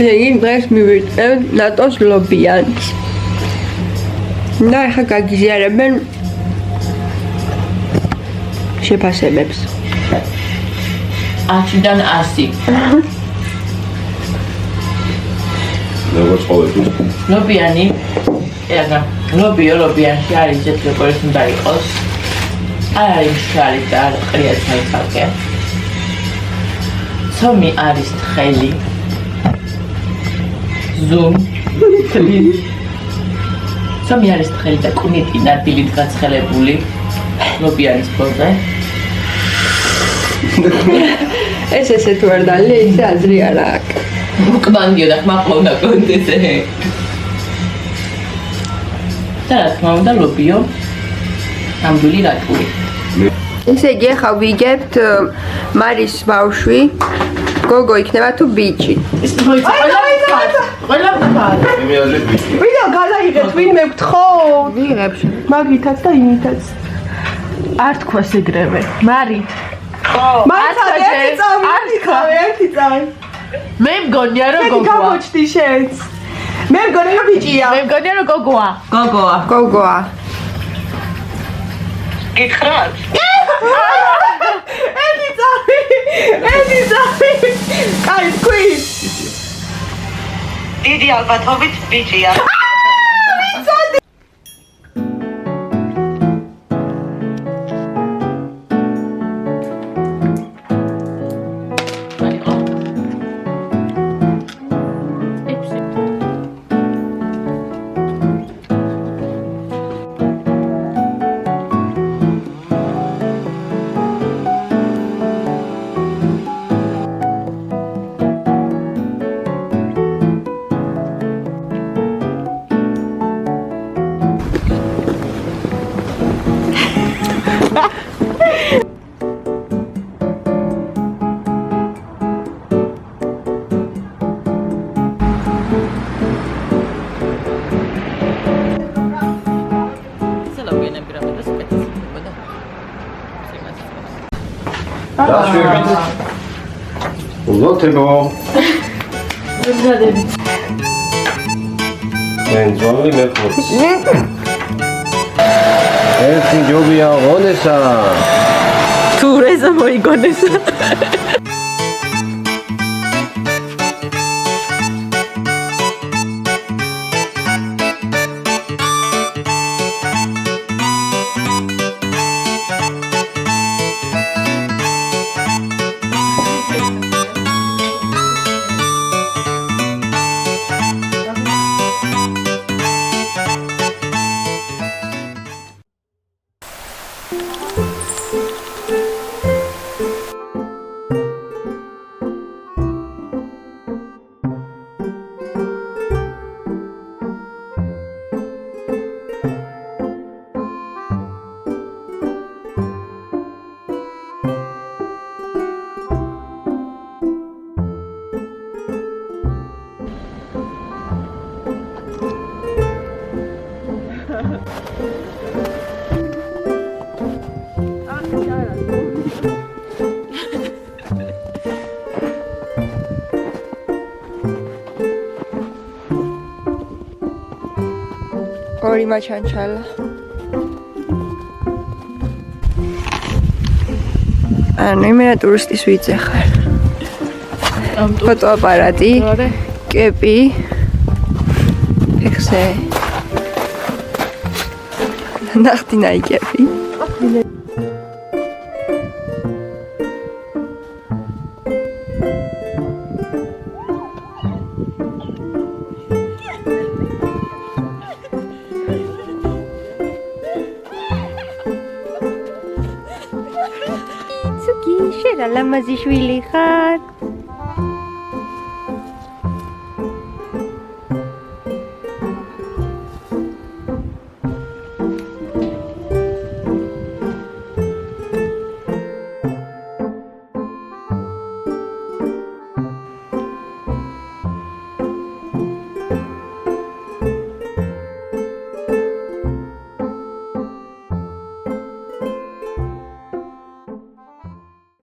Egin დღეს მივირწევ ნატოს ლობიანს. და ახლა გაგიზიარებენ შეფასებებს. 10-დან 100. როგორც ყოველთვის. ლობიანი. ეგა, ლობიანში არის ისეთი როგორც უნდა იყოს. არ არის მშრალი და არ ყრია ცალკე. ცომი არის თხელი. ზუმ. ცომი არის თხელი და კუნიტი ნადილით გაცხელებული. ლობიანის ფოზე. ეს ესეთ ვარდალი, ისე აზრი არა აქვს. უკმანდიო და ხმაყოვნა კონტესე. და რა თქმა უნდა ლობიო ნამდვილი რატური. ესე იგი ახლა ვიგებთ მარის ბავშვი გოგო იქნება თუ ბიჭი. ეს ყველა მე აზრით ბიჭი. ვიდეო გადაიღეთ, ვინმე გთხოვთ. ვიღებ. მაგითაც და იმითაც. არ თქვას ეგრევე. მარით. მართლა ერთი წავი. მე მგონია რომ გოგოა. გამოჩდი შენს. მე მგონია რომ ბიჭია. მე მგონია რომ გოგოა. გოგოა. გითხრათ? ერთი წავი. კაი, თქვი. დიდი ალბათობით ბიჭია. Das schön. Unser Thema. Ein Jolly Method. Ერთი ჯობია ღონესა. თუ რეზა მოიგონესა. ორი მაჩანჩალა. ანუ იმენა ტურისტის ვიწე ხარ. ფოტოაპარატი, კეპი, ეხსე. ნახტი ნაიკეპი. Suki, შენ რა ლამაზი შვილი ხარ.